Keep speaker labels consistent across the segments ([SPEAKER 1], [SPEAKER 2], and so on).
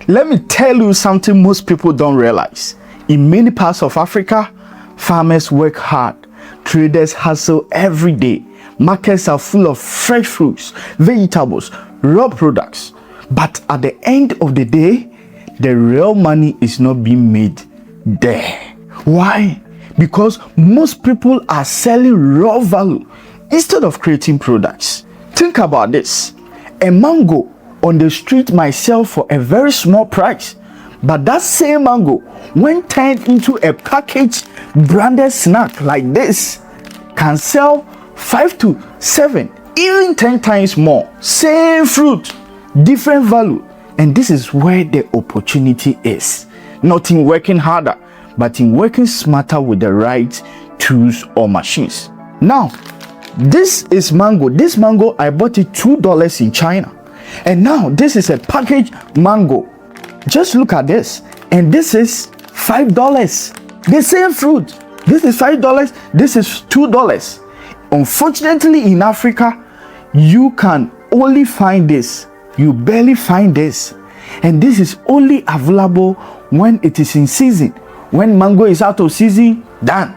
[SPEAKER 1] Let me tell you something most people don't realize. In many parts of Africa, farmers work hard. Traders hustle every day. Markets are full of fresh fruits, vegetables, raw products. But at the end of the day, the real money is not being made there. Why? Because most people are selling raw value instead of creating products. Think about this. A mango on the street might sell for a very small price, but that same mango, when turned into a packaged branded snack like this, can sell 5 to 7, even 10 times more. Same fruit, different value. And this is where the opportunity is. Not in working harder, but in working smarter with the right tools or machines. Now, this is mango. This mango, I bought it $2 in China. And now this is a packaged mango. Just look at this. And this is $5. The same fruit. This is $5. This is $2. Unfortunately, in Africa, you can only find this. You barely find this. And this is only available when it is in season. When mango is out of season, done.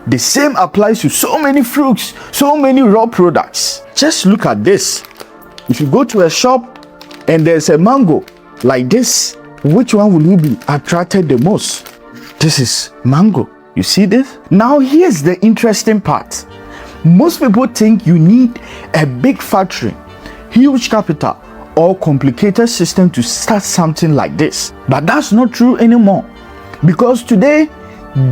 [SPEAKER 1] The same applies to so many fruits, so many raw products. Just look at this. If you go to a shop and there's a mango like this, which one will you be attracted the most? This is mango. You see this? Now here's the interesting part. Most people think you need a big factory, huge capital, or complicated system to start something like this. But that's not true anymore. Because today,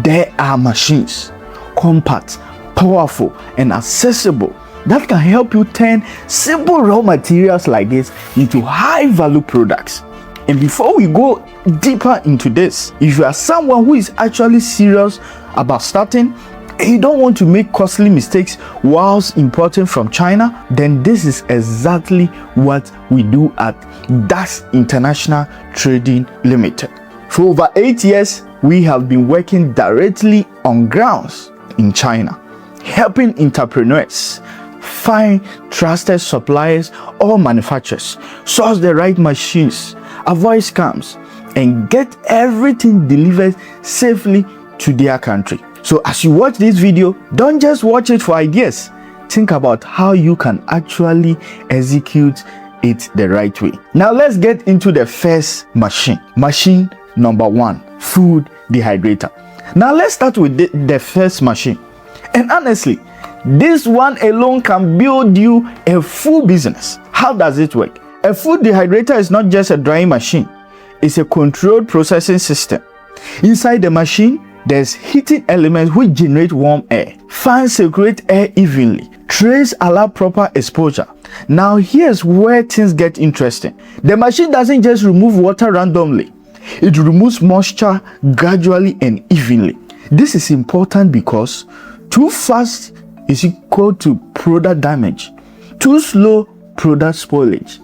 [SPEAKER 1] there are machines, compact, powerful, and accessible that can help you turn simple raw materials like this into high value products. And before we go deeper into this, if you are someone who is actually serious about starting and you don't want to make costly mistakes whilst importing from China, then this is exactly what we do at DAKS International Trading Limited. For over 8 years, we have been working directly on grounds in China, helping entrepreneurs find trusted suppliers or manufacturers, source the right machines, avoid scams, and get everything delivered safely to their country. So as you watch this video, don't just watch it for ideas. Think about how you can actually execute it the right way. Now let's get into the first machine. Machine number 1, food dehydrator. Now let's start with the first machine. And honestly, this one alone can build you a full business. How does it work? A food dehydrator is not just a drying machine. It's a controlled processing system. Inside the machine, there's heating elements which generate warm air. Fans circulate air evenly. Trays allow proper exposure. Now here's where things get interesting. The machine doesn't just remove water randomly. It removes moisture gradually and evenly. This is important because too fast is equal to product damage. Too slow, product spoilage.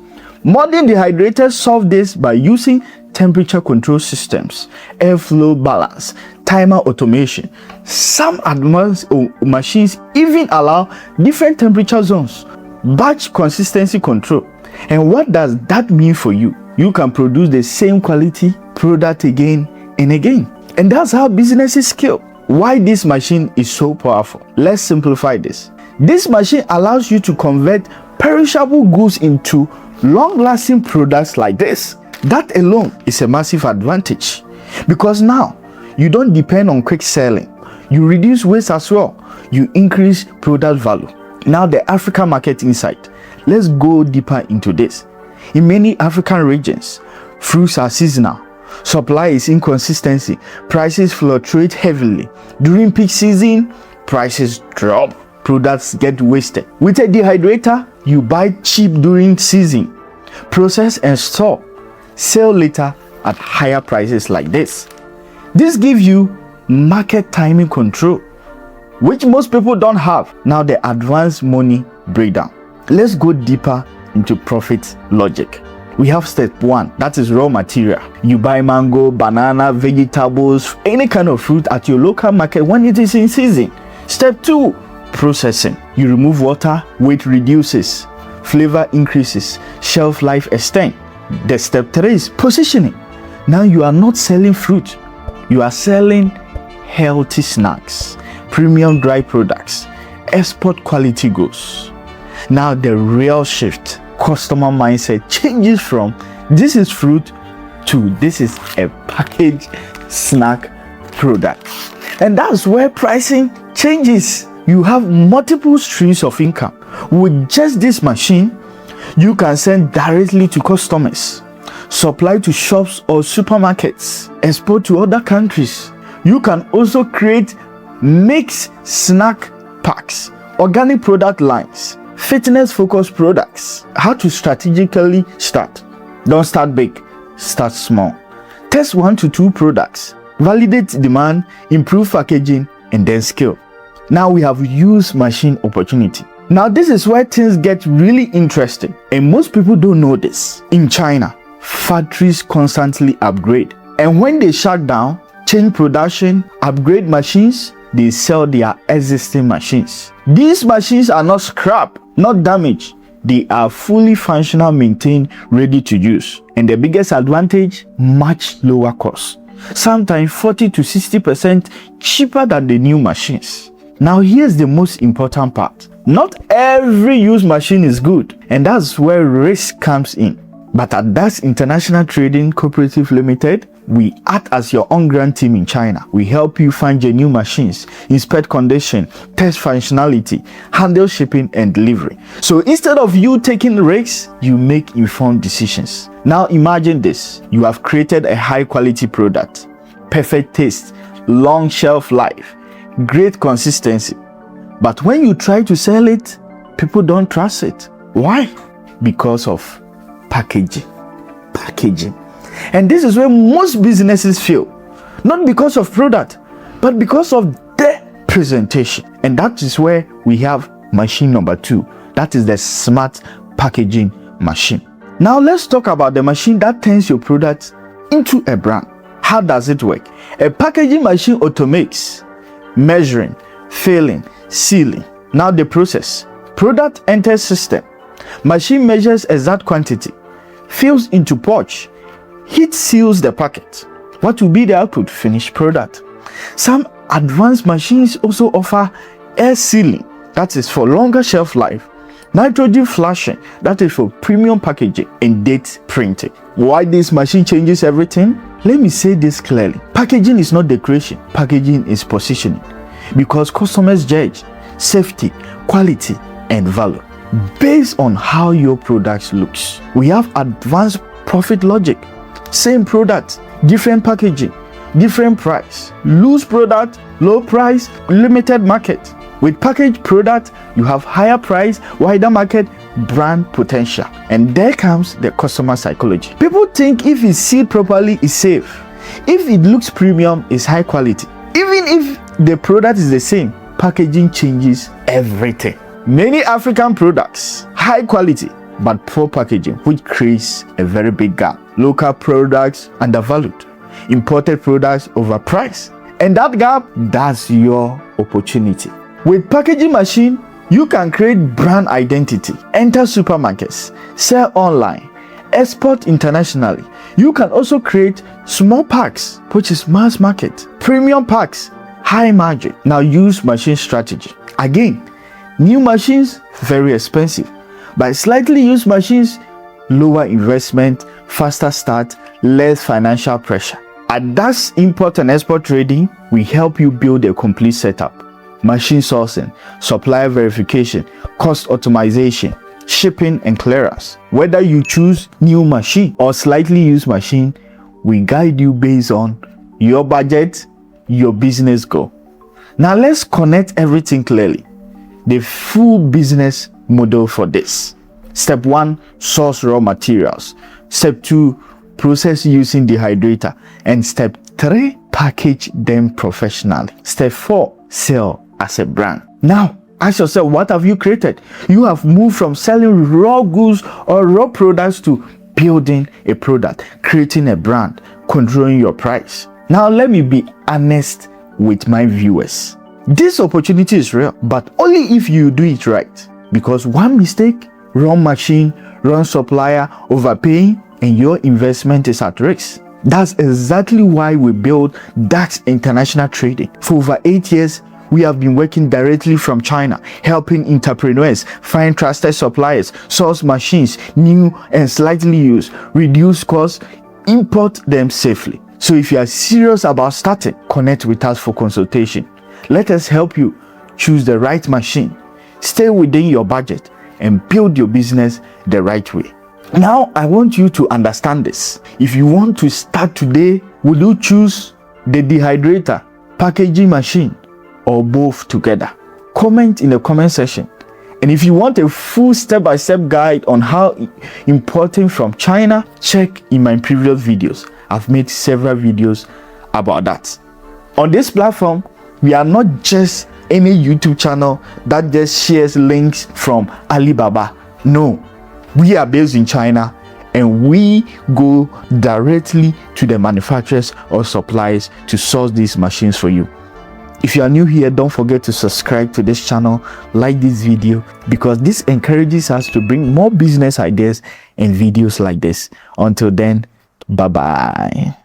[SPEAKER 1] Modern dehydrators solve this by using temperature control systems, airflow balance, timer automation. Some advanced machines even allow different temperature zones, batch consistency control. And what does that mean for you? You can produce the same quality product again and again. And that's how businesses scale. Why this machine is so powerful? Let's simplify this. This machine allows you to convert perishable goods into long-lasting products like this. That alone is a massive advantage, because now you don't depend on quick selling. You reduce waste as well. You increase product value. Now the African market insight. Let's go deeper into this. In many African regions, fruits are seasonal. Supply is inconsistent. Prices fluctuate heavily. During peak season, prices drop. Products get wasted. With a dehydrator, you buy cheap during season, process and store, sell later at higher prices like this. This gives you market timing control, which most people don't have. Now the advanced money breakdown. Let's go deeper into profit logic. We have step 1, that is raw material. You buy mango, banana, vegetables, any kind of fruit at your local market when it is in season. Step 2, processing. You remove water, weight reduces, flavor increases, shelf life extends. The step 3 is positioning. Now you are not selling fruit, you are selling healthy snacks, premium dry products, export quality goods. Now the real shift, customer mindset changes from this is fruit to this is a packaged snack product. And that's where pricing changes. You have multiple streams of income. With just this machine, you can send directly to customers, supply to shops or supermarkets, export to other countries. You can also create mixed snack packs, organic product lines, fitness focused products. How to strategically start. Don't start big, start small. Test 1 to 2 products, validate demand, improve packaging, and then scale. Now we have used machine opportunity. Now this is where things get really interesting, and most people don't know this. In China, factories constantly upgrade, and when they shut down, change production, upgrade machines, they sell their existing machines. These machines are not scrap, not damaged. They are fully functional, maintained, ready to use. And the biggest advantage, much lower cost. Sometimes 40 to 60% cheaper than the new machines. Now here's the most important part. Not every used machine is good, and that's where risk comes in. But at DAKS International Trading Cooperative Limited, we act as your on-ground team in China. We help you find your new machines, inspect condition, test functionality, handle shipping and delivery. So instead of you taking risks, you make informed decisions. Now imagine this. You have created a high-quality product, perfect taste, long shelf life, great consistency. But when you try to sell it, people don't trust it. Why? Because of packaging. And this is where most businesses fail. Not because of product, but because of their presentation. And that is where we have machine number 2. That is the smart packaging machine. Now let's talk about the machine that turns your product into a brand. How does it work? A packaging machine automates measuring, filling, sealing. Now the process. Product enters system. Machine measures exact quantity, fills into pouch, heat seals the packet. What will be the output? Finished product. Some advanced machines also offer air sealing, that is for longer shelf life, nitrogen flashing, that is for premium packaging, and date printing. Why this machine changes everything? Let me say this clearly. Packaging is not decoration. Packaging is positioning, because customers judge safety, quality, and value based on how your product looks. We have advanced profit logic. Same product, different packaging, different price. Loose product, low price, limited market. With packaged product, you have higher price, wider market, brand potential. And there comes the customer psychology. People think if it's sealed properly, it's safe. If it looks premium, it's high quality. Even if the product is the same, packaging changes everything. Many African products, high quality, but poor packaging, which creates a very big gap. Local products undervalued, imported products overpriced. And that gap, that's your opportunity. With packaging machine, you can create brand identity, enter supermarkets, sell online, export internationally. You can also create small packs, which is mass market, premium packs, high margin. Now use machine strategy. Again, new machines, very expensive, but slightly used machines, lower investment, faster start, less financial pressure. At DAKS Import and Export Trading, we help you build a complete setup. Machine sourcing, supplier verification, cost optimization, shipping and clearance. Whether you choose new machine or slightly used machine, we guide you based on your budget, your business goal. Now let's connect everything clearly. The full business model for this. Step 1, source raw materials. Step 2, process using Dehydrator. And step 3, package them professionally. Step 4, sell as a brand. Now, ask yourself, what have you created? You have moved from selling raw goods or raw products to building a product, creating a brand, controlling your price. Now, let me be honest with my viewers. This opportunity is real, but only if you do it right. Because one mistake, wrong machine, wrong supplier, overpaying, and your investment is at risk. That's exactly why we built DAKS International Trading. For over 8 years, we have been working directly from China, helping entrepreneurs find trusted suppliers, source machines, new and slightly used, reduce costs, import them safely. So if you are serious about starting, connect with us for consultation. Let us help you choose the right machine, stay within your budget, and build your business the right way. Now, I want you to understand this. If you want to start today, will you choose the Dehydrator, packaging machine, or both together? Comment in the comment section. And if you want a full step-by-step guide on how importing from China, check in my previous videos. I've made several videos about that. On this platform, we are not just any YouTube channel that just shares links from Alibaba. No, we are based in China and we go directly to the manufacturers or suppliers to source these machines for you. If you are new here, don't forget to subscribe to this channel, like this video, because this encourages us to bring more business ideas and videos like this. Until then, bye bye.